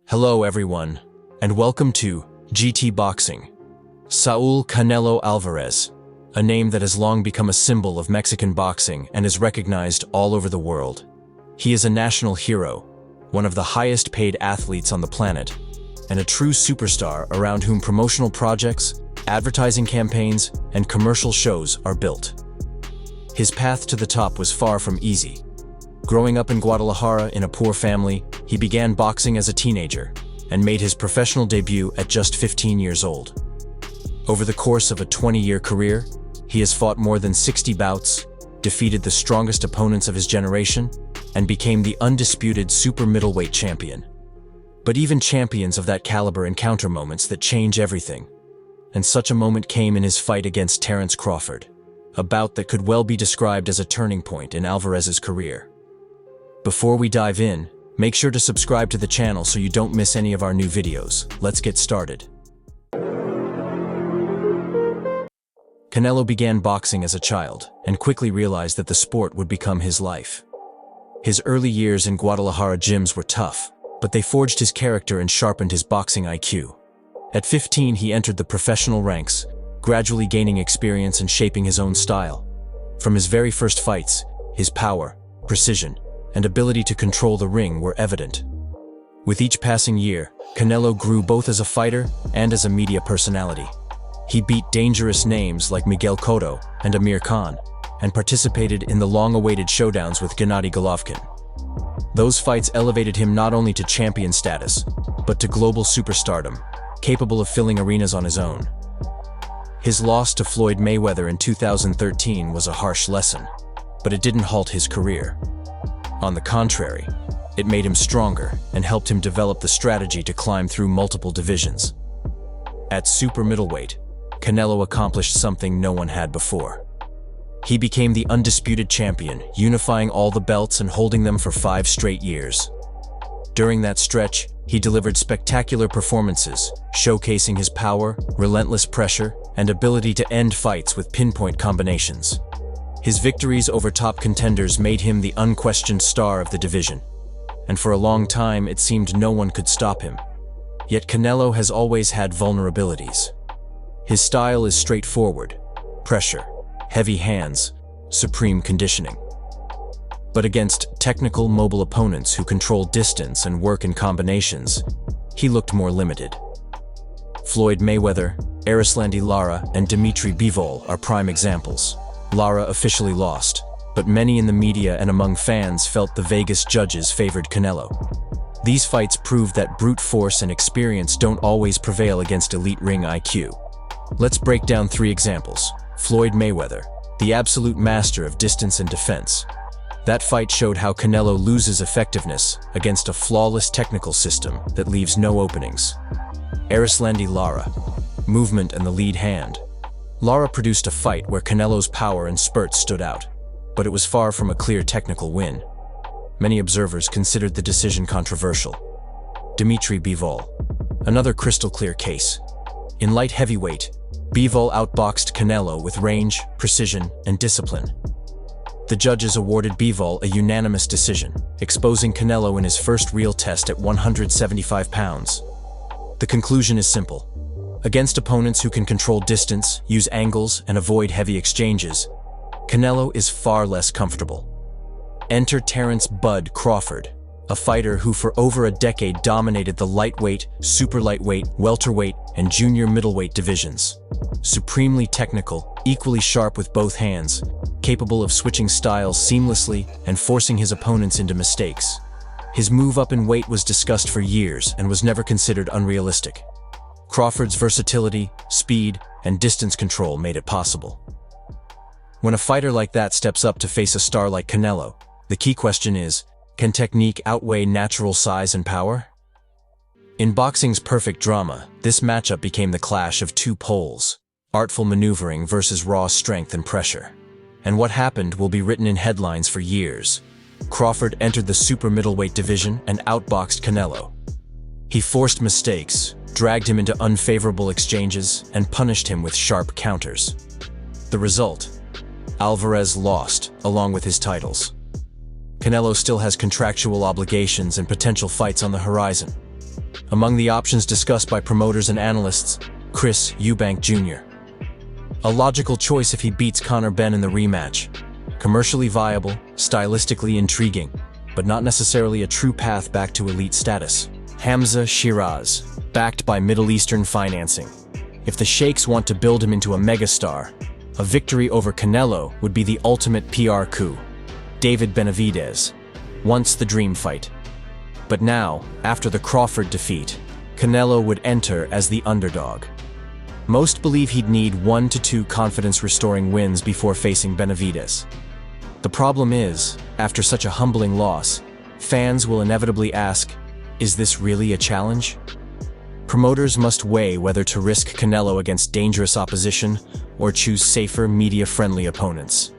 Hello everyone, and welcome to GT Boxing. Saul Canelo Alvarez, a name that has long become a symbol of Mexican boxing and is recognized all over the world. He is a national hero, one of the highest paid athletes on the planet, and a true superstar around whom promotional projects, advertising campaigns, and commercial shows are built. His path to the top was far from easy. Growing up in Guadalajara in a poor family, he began boxing as a teenager and made his professional debut at just 15 years old. Over the course of a 20-year career, he has fought more than 60 bouts, defeated the strongest opponents of his generation, and became the undisputed super middleweight champion. But even champions of that caliber encounter moments that change everything. And such a moment came in his fight against Terence Crawford, a bout that could well be described as a turning point in Alvarez's career. Before we dive in, make sure to subscribe to the channel so you don't miss any of our new videos. Let's get started. Canelo began boxing as a child and quickly realized that the sport would become his life. His early years in Guadalajara gyms were tough, but they forged his character and sharpened his boxing IQ. At 15, he entered the professional ranks, gradually gaining experience and shaping his own style. From his very first fights, his power, precision, and ability to control the ring were evident. With each passing year, Canelo grew both as a fighter and as a media personality. He beat dangerous names like Miguel Cotto and Amir Khan, and participated in the long-awaited showdowns with Gennady Golovkin. Those fights elevated him not only to champion status, but to global superstardom, capable of filling arenas on his own. His loss to Floyd Mayweather in 2013 was a harsh lesson, but it didn't halt his career. On the contrary, it made him stronger and helped him develop the strategy to climb through multiple divisions. At super middleweight, Canelo accomplished something no one had before. He became the undisputed champion, unifying all the belts and holding them for 5 straight years. During that stretch, he delivered spectacular performances, showcasing his power, relentless pressure, and ability to end fights with pinpoint combinations. His victories over top contenders made him the unquestioned star of the division, and for a long time it seemed no one could stop him. Yet Canelo has always had vulnerabilities. His style is straightforward: pressure, heavy hands, supreme conditioning. But against technical, mobile opponents who control distance and work in combinations, he looked more limited. Floyd Mayweather, Erislandy Lara, and Dimitri Bivol are prime examples. Lara officially lost, but many in the media and among fans felt the Vegas judges favored Canelo. These fights proved that brute force and experience don't always prevail against elite ring IQ. Let's break down 3 examples. Floyd Mayweather, the absolute master of distance and defense. That fight showed how Canelo loses effectiveness against a flawless technical system that leaves no openings. Erislandy Lara, movement and the lead hand. Lara produced a fight where Canelo's power and spurts stood out, but it was far from a clear technical win. Many observers considered the decision controversial. Dimitri Bivol, another crystal-clear case. In light heavyweight, Bivol outboxed Canelo with range, precision, and discipline. The judges awarded Bivol a unanimous decision, exposing Canelo in his first real test at 175 pounds. The conclusion is simple. Against opponents who can control distance, use angles, and avoid heavy exchanges, Canelo is far less comfortable. Enter Terence "Bud" Crawford, a fighter who for over a decade dominated the lightweight, super lightweight, welterweight, and junior middleweight divisions. Supremely technical, equally sharp with both hands, capable of switching styles seamlessly and forcing his opponents into mistakes. His move up in weight was discussed for years and was never considered unrealistic. Crawford's versatility, speed, and distance control made it possible. When a fighter like that steps up to face a star like Canelo, the key question is, can technique outweigh natural size and power? In boxing's perfect drama, this matchup became the clash of 2 poles: artful maneuvering versus raw strength and pressure. And what happened will be written in headlines for years. Crawford entered the super middleweight division and outboxed Canelo. He forced mistakes, dragged him into unfavorable exchanges, and punished him with sharp counters. The result? Alvarez lost, along with his titles. Canelo still has contractual obligations and potential fights on the horizon. Among the options discussed by promoters and analysts, Chris Eubank Jr. A logical choice if he beats Conor Benn in the rematch. Commercially viable, stylistically intriguing, but not necessarily a true path back to elite status. Hamza Shiraz, backed by Middle Eastern financing. If the Sheikhs want to build him into a megastar, a victory over Canelo would be the ultimate PR coup. David Benavidez, once the dream fight. But now, after the Crawford defeat, Canelo would enter as the underdog. Most believe he'd need 1 to 2 confidence-restoring wins before facing Benavidez. The problem is, after such a humbling loss, fans will inevitably ask, is this really a challenge? Promoters must weigh whether to risk Canelo against dangerous opposition or choose safer, media-friendly opponents.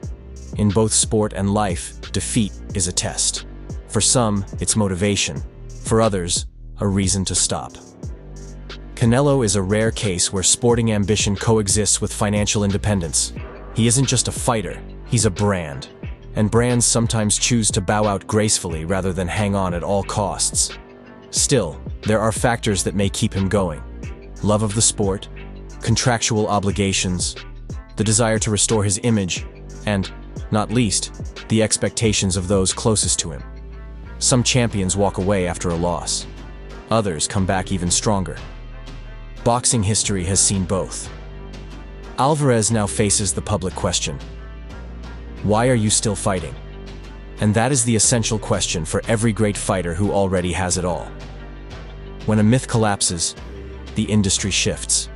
In both sport and life, defeat is a test. For some, it's motivation. For others, a reason to stop. Canelo is a rare case where sporting ambition coexists with financial independence. He isn't just a fighter, he's a brand. And brands sometimes choose to bow out gracefully rather than hang on at all costs. Still, there are factors that may keep him going. Love of the sport, contractual obligations, the desire to restore his image, and, not least, the expectations of those closest to him. Some champions walk away after a loss. Others come back even stronger. Boxing history has seen both. Alvarez now faces the public question. Why are you still fighting? And that is the essential question for every great fighter who already has it all. When a myth collapses, the industry shifts.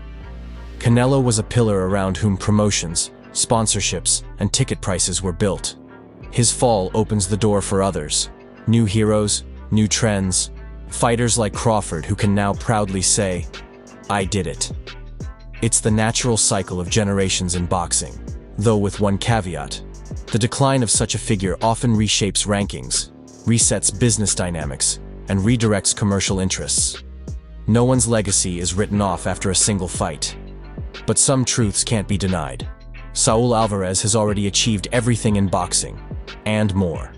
Canelo was a pillar around whom promotions, sponsorships, and ticket prices were built. His fall opens the door for others. New heroes, new trends, fighters like Crawford who can now proudly say, I did it. It's the natural cycle of generations in boxing, though with one caveat. The decline of such a figure often reshapes rankings, resets business dynamics, and redirects commercial interests. No one's legacy is written off after a single fight. But some truths can't be denied. Saul Alvarez has already achieved everything in boxing, and more.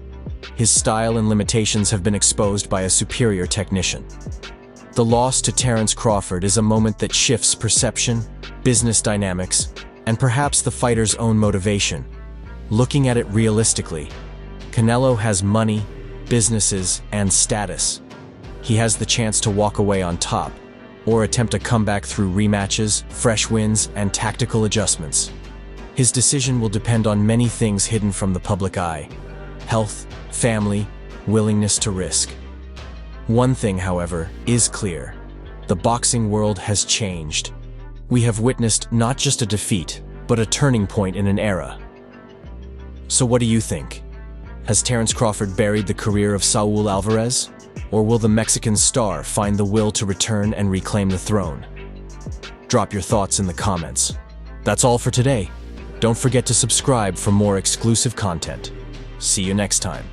His style and limitations have been exposed by a superior technician. The loss to Terence Crawford is a moment that shifts perception, business dynamics, and perhaps the fighter's own motivation. Looking at it realistically, Canelo has money, businesses, and status. He has the chance to walk away on top, or attempt a comeback through rematches, fresh wins, and tactical adjustments. His decision will depend on many things hidden from the public eye: health, family, willingness to risk. One thing, however, is clear. The boxing world has changed. We have witnessed not just a defeat, but a turning point in an era. So what do you think? Has Terence Crawford buried the career of Saul Alvarez? Or will the Mexican star find the will to return and reclaim the throne? Drop your thoughts in the comments. That's all for today. Don't forget to subscribe for more exclusive content. See you next time.